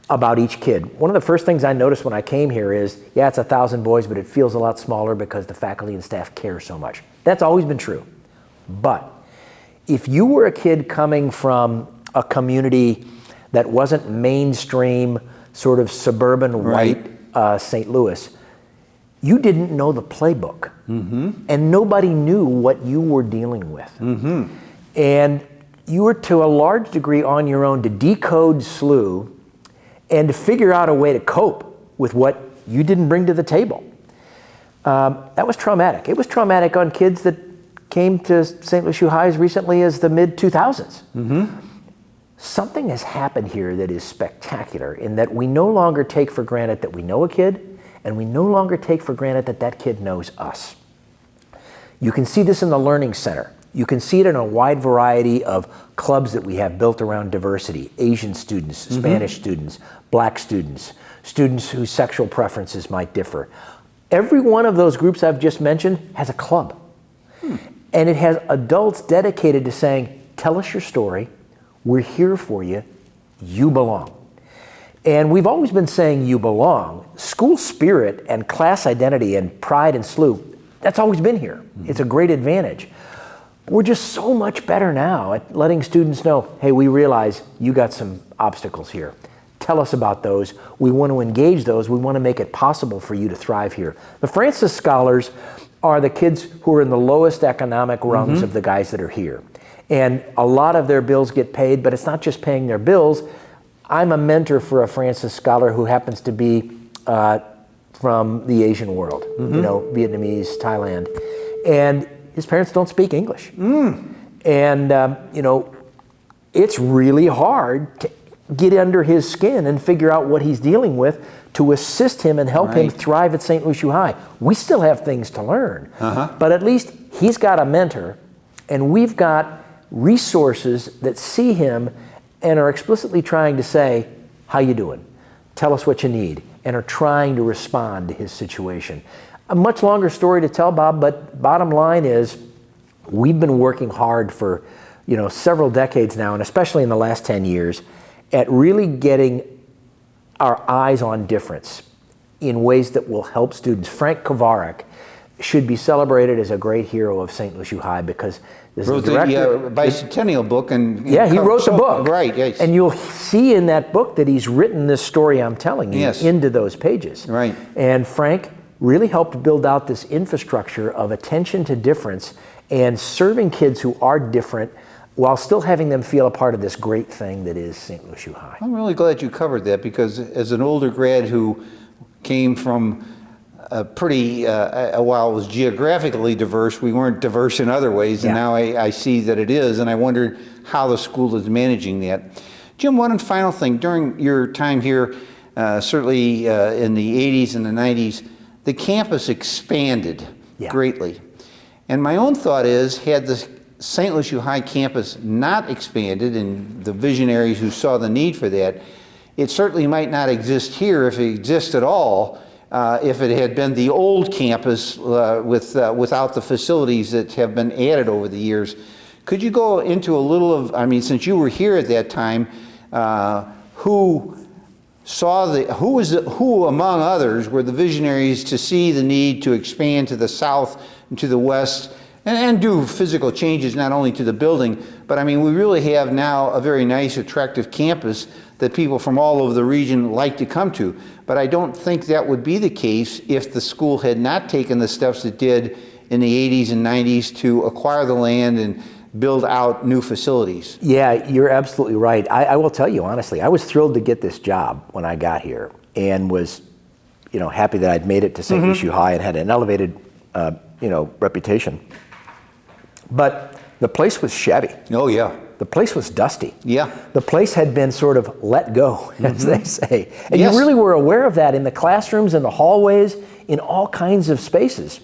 S2: about each kid. One of the first things I noticed when I came here is, yeah, it's 1,000 boys, but it feels a lot smaller because the faculty and staff care so much. That's always been true. But if you were a kid coming from a community that wasn't mainstream, sort of suburban white St. Louis, you didn't know the playbook. And nobody knew what you were dealing with. And you were to a large degree on your own to decode SLUH and to figure out a way to cope with what you didn't bring to the table. That was traumatic. It was traumatic on kids that came to St. Lucie High as recently as the mid-2000s. Something has happened here that is spectacular in that we no longer take for granted that we know a kid, and we no longer take for granted that that kid knows us. You can see this in the Learning Center. You can see it in a wide variety of clubs that we have built around diversity: Asian students, Spanish students, black students, students whose sexual preferences might differ. Every one of those groups I've just mentioned has a club. And it has adults dedicated to saying, tell us your story, we're here for you, you belong. And we've always been saying you belong. School spirit and class identity and pride and SLUH, that's always been here. It's a great advantage. We're just so much better now at letting students know, hey, we realize you got some obstacles here. Tell us about those. We want to engage those. We want to make it possible for you to thrive here. The Francis Scholars are the kids who are in the lowest economic rungs of the guys that are here. And a lot of their bills get paid, but it's not just paying their bills. I'm a mentor for a Francis Scholar who happens to be from the Asian world, you know, Vietnamese, Thailand. And his parents don't speak English. And, you know, it's really hard to get under his skin and figure out what he's dealing with to assist him and help him thrive at St. Lucie High. We still have things to learn, but at least he's got a mentor, and we've got resources that see him and are explicitly trying to say, how you doing? Tell us what you need, and are trying to respond to his situation. A much longer story to tell, Bob, but bottom line is we've been working hard for, you know, several decades now, and especially in the last 10 years, at really getting our eyes on difference in ways that will help students. Frank Kovarik should be celebrated as a great hero of St. Lucie High because this is the director.
S1: The bicentennial book. And
S2: yeah, he wrote the book.
S1: Right, yes.
S2: And you'll see in that book that he's written this story I'm telling you into those pages.
S1: Right.
S2: And Frank really helped build out this infrastructure of attention to difference and serving kids who are different while still having them feel a part of this great thing that is St. Lucie High.
S1: I'm really glad you covered that because as an older grad who came from a pretty, while it was geographically diverse, we weren't diverse in other ways, and now I see that it is, and I wondered how the school is managing that. Jim, one final thing. During your time here, certainly in the 80s and the 90s, the campus expanded greatly. And my own thought is, had the St. Lucie High campus not expanded, and the visionaries who saw the need for that, it certainly might not exist here, if it exists at all, if it had been the old campus without the facilities that have been added over the years. Could you go into a little of, I mean, since you were here at that time, who among others were the visionaries to see the need to expand to the south and to the west and do physical changes not only to the building, but I mean, we really have now a very nice, attractive campus that people from all over the region like to come to. But I don't think that would be the case if the school had not taken the steps it did in the 80s and 90s to acquire the land and build out new facilities.
S2: Yeah, you're absolutely right. I will tell you honestly, I was thrilled to get this job when I got here and was, you know, happy that I'd made it to St. Lucie High and had an elevated, you know, reputation. But the place was shabby.
S1: Oh, yeah.
S2: The place was dusty.
S1: Yeah.
S2: The place had been sort of let go, as they say. And
S1: Yes.
S2: you really were aware of that in the classrooms, in the hallways, in all kinds of spaces.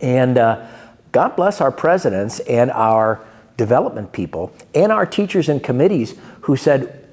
S2: And God bless our presidents and our development people and our teachers and committees who said,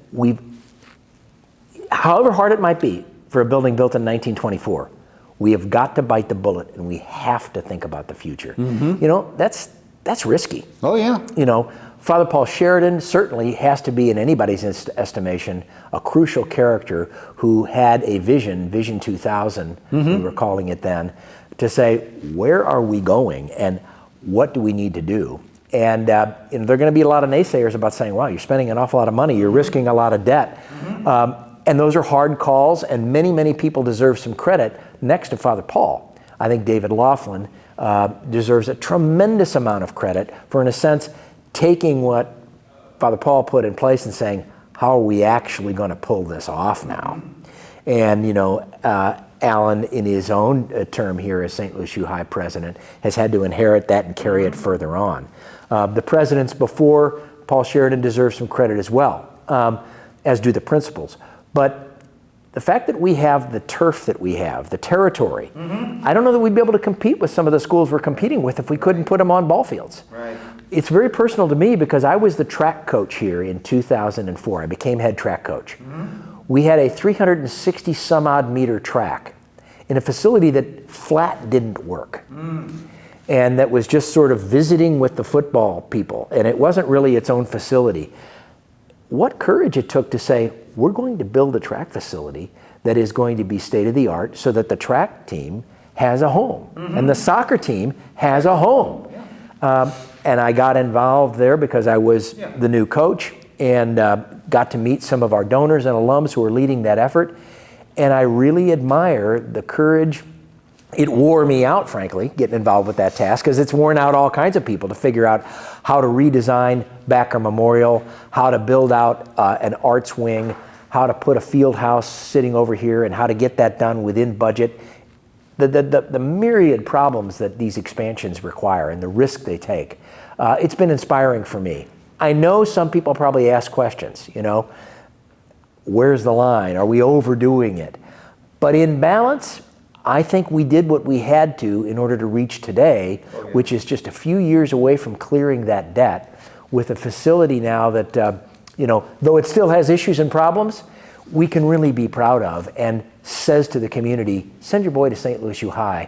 S2: however hard it might be for a building built in 1924, we have got to bite the bullet and we have to think about the future. You know, that's risky.
S1: Oh, yeah.
S2: You know, Father Paul Sheridan certainly has to be, in anybody's estimation, a crucial character who had a vision, Vision 2000, we were calling it then, to say, where are we going and what do we need to do? And you know, there are going to be a lot of naysayers about saying, wow, you're spending an awful lot of money, you're risking a lot of debt. And those are hard calls, and many, many people deserve some credit next to Father Paul. I think David Laughlin deserves a tremendous amount of credit for, in a sense, taking what Father Paul put in place and saying, how are we actually going to pull this off now? And, you know, Alan, in his own term here as St. Louis U High president, has had to inherit that and carry it further on. The presidents before Paul Sheridan deserve some credit as well, as do the principals. But the fact that we have the turf that we have, the territory, I don't know that we'd be able to compete with some of the schools we're competing with if we couldn't put them on ball fields.
S1: Right.
S2: It's very personal to me because I was the track coach here in 2004. I became head track coach. We had a 360 some odd meter track in a facility that flat didn't work. And that was just sort of visiting with the football people. And it wasn't really its own facility. What courage it took to say, we're going to build a track facility that is going to be state of the art so that the track team has a home and the soccer team has a home. And I got involved there because I was the new coach and got to meet some of our donors and alums who are leading that effort. And I really admire the courage. It wore me out, frankly, getting involved with that task, because it's worn out all kinds of people to figure out how to redesign Backer Memorial, how to build out an arts wing, how to put a field house sitting over here, and how to get that done within budget. The myriad problems that these expansions require and the risk they take. It's been inspiring for me. I know some people probably ask questions, you know, where's the line? Are we overdoing it? But in balance, I think we did what we had to in order to reach today, which is just a few years away from clearing that debt with a facility now that, you know, though it still has issues and problems, we can really be proud of and says to the community, send your boy to St. Louis U High.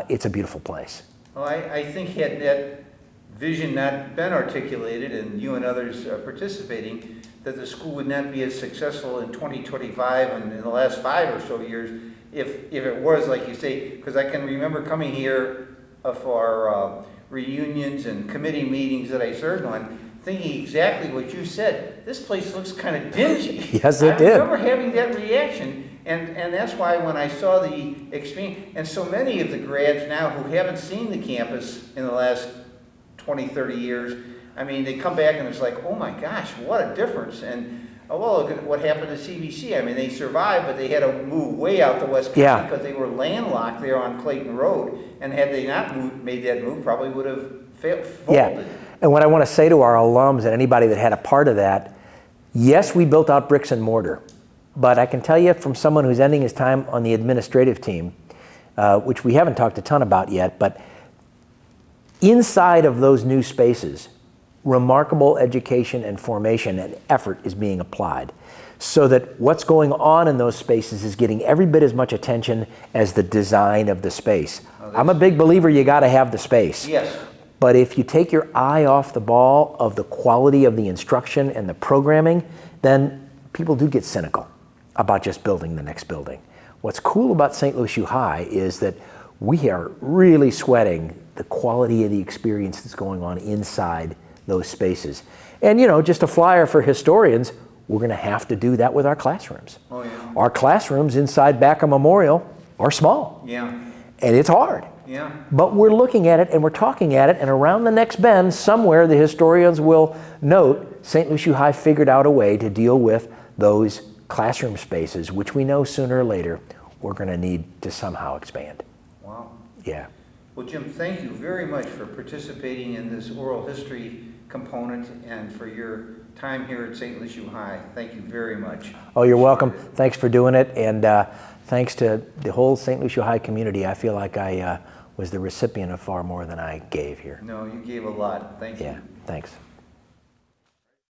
S2: It's a beautiful place.
S3: Well, I think had that vision not been articulated and you and others participating, that the school would not be as successful in 2025 and in the last 5 or so years if it was, like you say, because I can remember coming here for reunions and committee meetings that I served on, thinking exactly what you said. This place looks kind of dingy.
S2: Yes, it did.
S3: I remember having that reaction, and that's why when I saw the expansion, and so many of the grads now who haven't seen the campus in the last 20, 30 years, I mean, they come back and it's like, oh my gosh, what a difference. And well, look at what happened to CBC. I mean, they survived, but they had to move way out the west country because they were landlocked there on Clayton Road. And had they not made that move, probably would have folded.
S2: Yeah, and what I want to say to our alums and anybody that had a part of that, yes, we built out bricks and mortar, but I can tell you from someone who's ending his time on the administrative team, which we haven't talked a ton about yet, but inside of those new spaces, remarkable education and formation and effort is being applied so that what's going on in those spaces is getting every bit as much attention as the design of the space. I'm a big believer you got to have the space.
S3: Yes.
S2: But if you take your eye off the ball of the quality of the instruction and the programming, then people do get cynical about just building the next building. What's cool about St. Louis U High is that we are really sweating the quality of the experience that's going on inside those spaces. And you know, just a flyer for historians, we're going to have to do that with our classrooms.
S3: Oh, yeah.
S2: Our classrooms inside Backer Memorial are small.
S3: Yeah.
S2: And it's hard.
S3: Yeah.
S2: But we're looking at it and we're talking at it, and around the next bend, somewhere the historians will note St. Louis U High figured out a way to deal with those classroom spaces, which we know sooner or later we're going to need to somehow expand.
S3: Wow.
S2: Yeah.
S3: Well, Jim, thank you very much for participating in this oral history component and for your time here at St. Lucie High. Thank you very much.
S2: Oh, you're welcome. Thanks for doing it, and thanks to the whole St. Lucie High community. I feel like I was the recipient of far more than I gave here.
S3: No, you gave a lot. Thank you.
S2: Yeah, thanks.